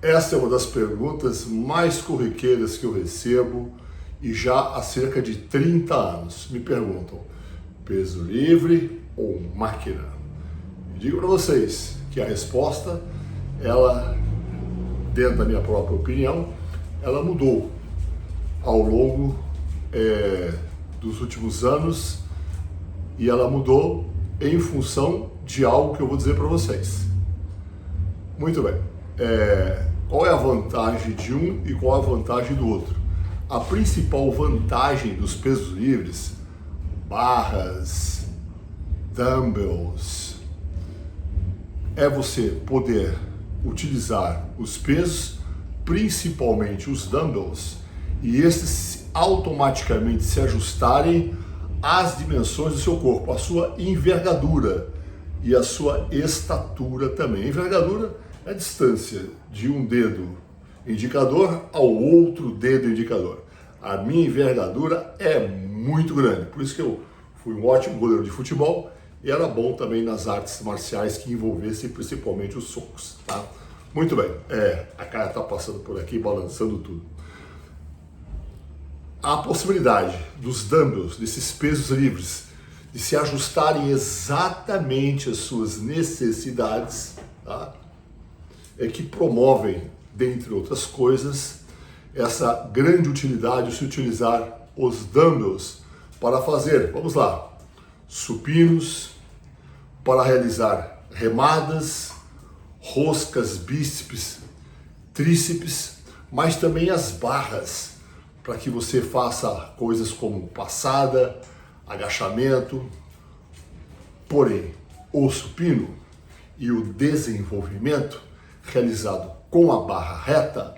Essa é uma das perguntas mais corriqueiras que eu recebo e já há cerca de 30 anos. Me perguntam, peso livre ou máquina? Eu digo para vocês que a resposta, ela, dentro da minha própria opinião, ela mudou ao longo dos últimos anos e ela mudou em função de algo que eu vou dizer para vocês. Muito bem. Qual é a vantagem de um e qual é a vantagem do outro? A principal vantagem dos pesos livres, barras, dumbbells, é você poder utilizar os pesos, principalmente os dumbbells, e esses automaticamente se ajustarem às dimensões do seu corpo, a sua envergadura e a sua estatura também. A envergadura é a distância de um dedo indicador ao outro dedo indicador. A minha envergadura é muito grande, por isso que eu fui um ótimo goleiro de futebol e era bom também nas artes marciais que envolvessem principalmente os socos, tá? Muito bem, a cara está passando por aqui, balançando tudo. A possibilidade dos dumbbells, desses pesos livres, de se ajustarem exatamente às suas necessidades, tá? É que promovem, dentre outras coisas, essa grande utilidade de se utilizar os dumbbells para fazer, vamos lá, supinos, para realizar remadas, roscas, bíceps, tríceps, mas também as barras, para que você faça coisas como passada, agachamento. Porém, o supino e o desenvolvimento realizado com a barra reta,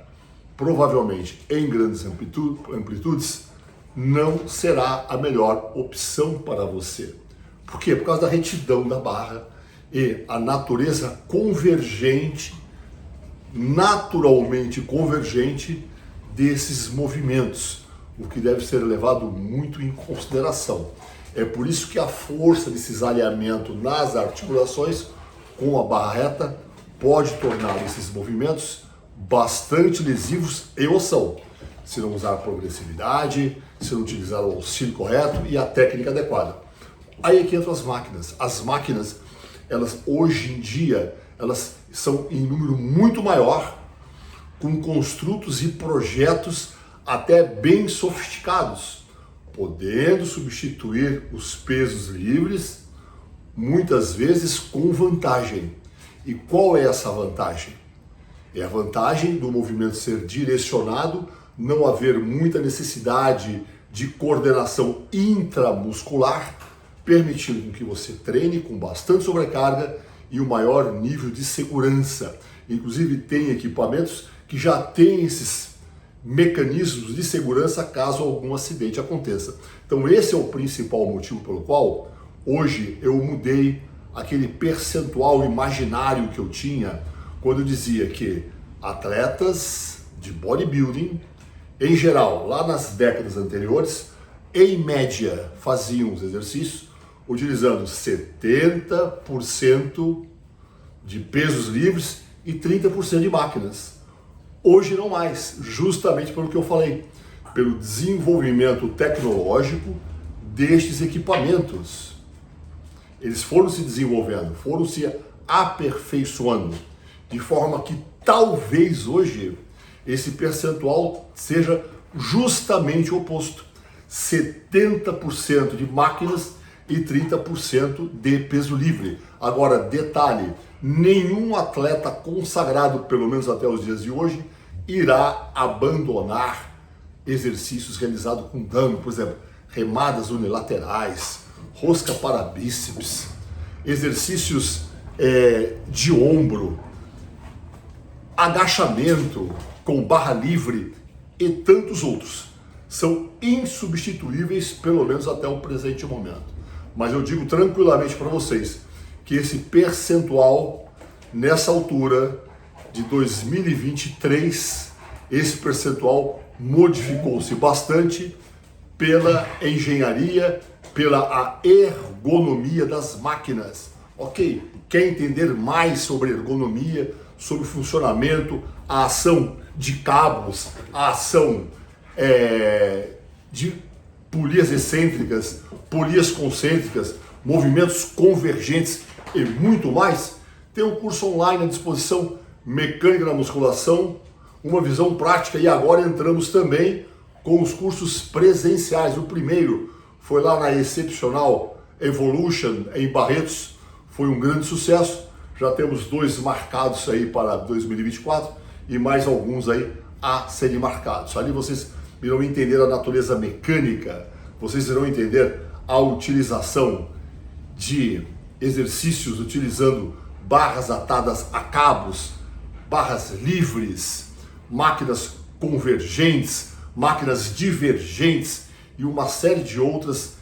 provavelmente em grandes amplitudes, não será a melhor opção para você. Por quê? Por causa da retidão da barra e a natureza convergente, naturalmente convergente desses movimentos, o que deve ser levado muito em consideração. É por isso que a força de cisalhamento nas articulações com a barra reta pode tornar esses movimentos bastante lesivos e o são, se não usar progressividade, se não utilizar o auxílio correto e a técnica adequada. Aí é que entram as máquinas. As máquinas, elas hoje em dia, elas são em número muito maior, com construtos e projetos até bem sofisticados, podendo substituir os pesos livres, muitas vezes com vantagem. E qual é essa vantagem? É a vantagem do movimento ser direcionado, não haver muita necessidade de coordenação intramuscular, permitindo que você treine com bastante sobrecarga e o maior nível de segurança. Inclusive tem equipamentos que já têm esses mecanismos de segurança caso algum acidente aconteça. Então esse é o principal motivo pelo qual hoje eu mudei aquele percentual imaginário que eu tinha quando eu dizia que atletas de bodybuilding, em geral, lá nas décadas anteriores, em média faziam os exercícios utilizando 70% de pesos livres e 30% de máquinas. Hoje não mais, justamente pelo que eu falei, pelo desenvolvimento tecnológico destes equipamentos. Eles foram se desenvolvendo, foram se aperfeiçoando, de forma que talvez hoje esse percentual seja justamente o oposto. 70% de máquinas e 30% de peso livre. Agora, detalhe, nenhum atleta consagrado, pelo menos até os dias de hoje, irá abandonar exercícios realizados com dumbbell, por exemplo, remadas unilaterais, rosca para bíceps, exercícios de ombro, agachamento com barra livre e tantos outros. São insubstituíveis, pelo menos até o presente momento. Mas eu digo tranquilamente para vocês que esse percentual, nessa altura de 2023, esse percentual modificou-se bastante pela engenharia, pela ergonomia das máquinas. Ok, quer entender mais sobre ergonomia, sobre funcionamento, a ação de cabos, a ação de polias excêntricas, polias concêntricas, movimentos convergentes e muito mais? Tem um curso online à disposição, Mecânica da Musculação, uma visão prática, e agora entramos também com os cursos presenciais. O primeiro foi lá na Excepcional Evolution em Barretos, foi um grande sucesso. Já temos 2 marcados aí para 2024 e mais alguns aí a serem marcados. Ali vocês irão entender a natureza mecânica, vocês irão entender a utilização de exercícios utilizando barras atadas a cabos, barras livres, máquinas convergentes, máquinas divergentes e uma série de outras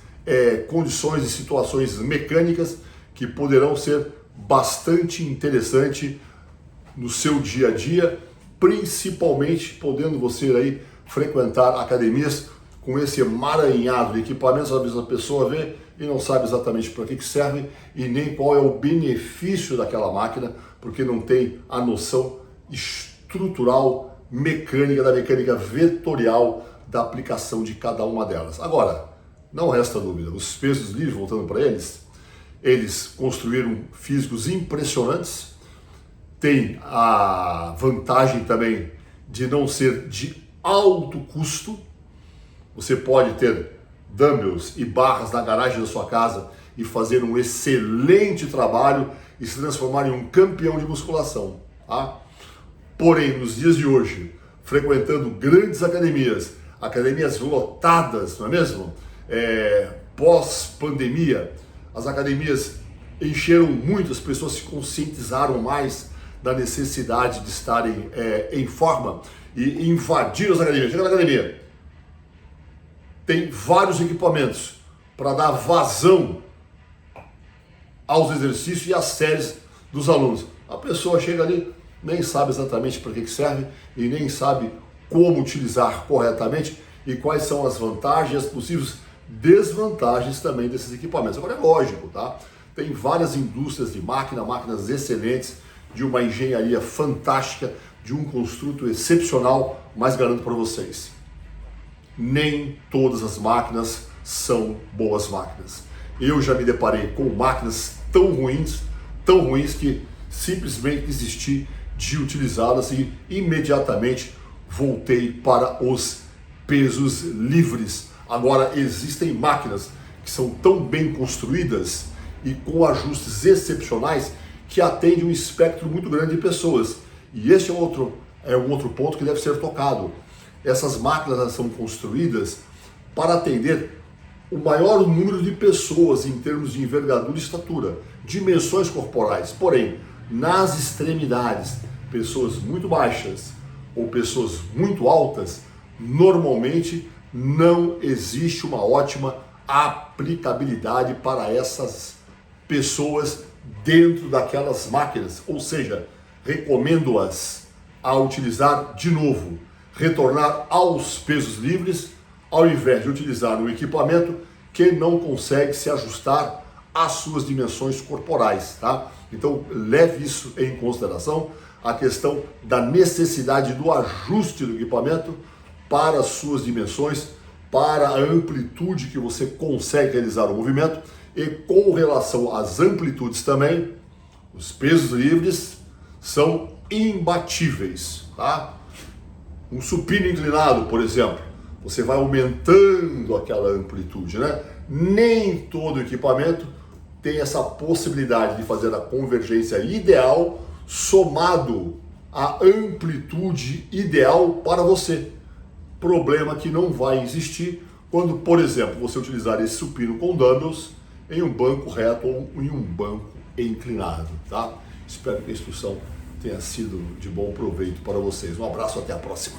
condições e situações mecânicas que poderão ser bastante interessantes no seu dia a dia, principalmente podendo você aí frequentar academias com esse emaranhado de equipamentos. Às vezes a pessoa vê e não sabe exatamente para que serve e nem qual é o benefício daquela máquina, porque não tem a noção estrutural, mecânica, da mecânica vetorial da aplicação de cada uma delas. Agora, não resta dúvida, os pesos livres, voltando para eles construíram físicos impressionantes, tem a vantagem também de não ser de alto custo. Você pode ter dumbbells e barras na garagem da sua casa e fazer um excelente trabalho e se transformar em um campeão de musculação, tá? Porém, nos dias de hoje, frequentando grandes academias, academias lotadas, não é mesmo? Pós-pandemia, as academias encheram muito, as pessoas se conscientizaram mais da necessidade de estarem em forma e invadiram as academias. Chega na academia, tem vários equipamentos para dar vazão aos exercícios e às séries dos alunos. A pessoa chega ali, nem sabe exatamente para que serve e nem sabe como utilizar corretamente e quais são as vantagens e as possíveis desvantagens também desses equipamentos. Agora é lógico, tá? Tem várias indústrias de máquinas excelentes, de uma engenharia fantástica, de um construto excepcional, mas garanto para vocês, nem todas as máquinas são boas máquinas. Eu já me deparei com máquinas tão ruins que simplesmente desisti de utilizá-las e imediatamente voltei para os pesos livres. Agora existem máquinas que são tão bem construídas e com ajustes excepcionais que atendem um espectro muito grande de pessoas. E este é um outro ponto que deve ser tocado. Essas máquinas são construídas para atender o maior número de pessoas em termos de envergadura e estatura, dimensões corporais. Porém, nas extremidades, pessoas muito baixas ou pessoas muito altas, normalmente não existe uma ótima aplicabilidade para essas pessoas dentro daquelas máquinas. Ou seja, recomendo-as a utilizar de novo, retornar aos pesos livres, ao invés de utilizar um equipamento que não consegue se ajustar às suas dimensões corporais, tá? Então leve isso em consideração, a questão da necessidade do ajuste do equipamento para as suas dimensões, para a amplitude que você consegue realizar o movimento e com relação às amplitudes também, os pesos livres são imbatíveis, tá? Um supino inclinado, por exemplo, você vai aumentando aquela amplitude, né? Nem todo equipamento tem essa possibilidade de fazer a convergência ideal somado à amplitude ideal para você. Problema que não vai existir quando, por exemplo, você utilizar esse supino com dumbbells em um banco reto ou em um banco inclinado, tá? Espero que a instrução tenha sido de bom proveito para vocês. Um abraço, até a próxima.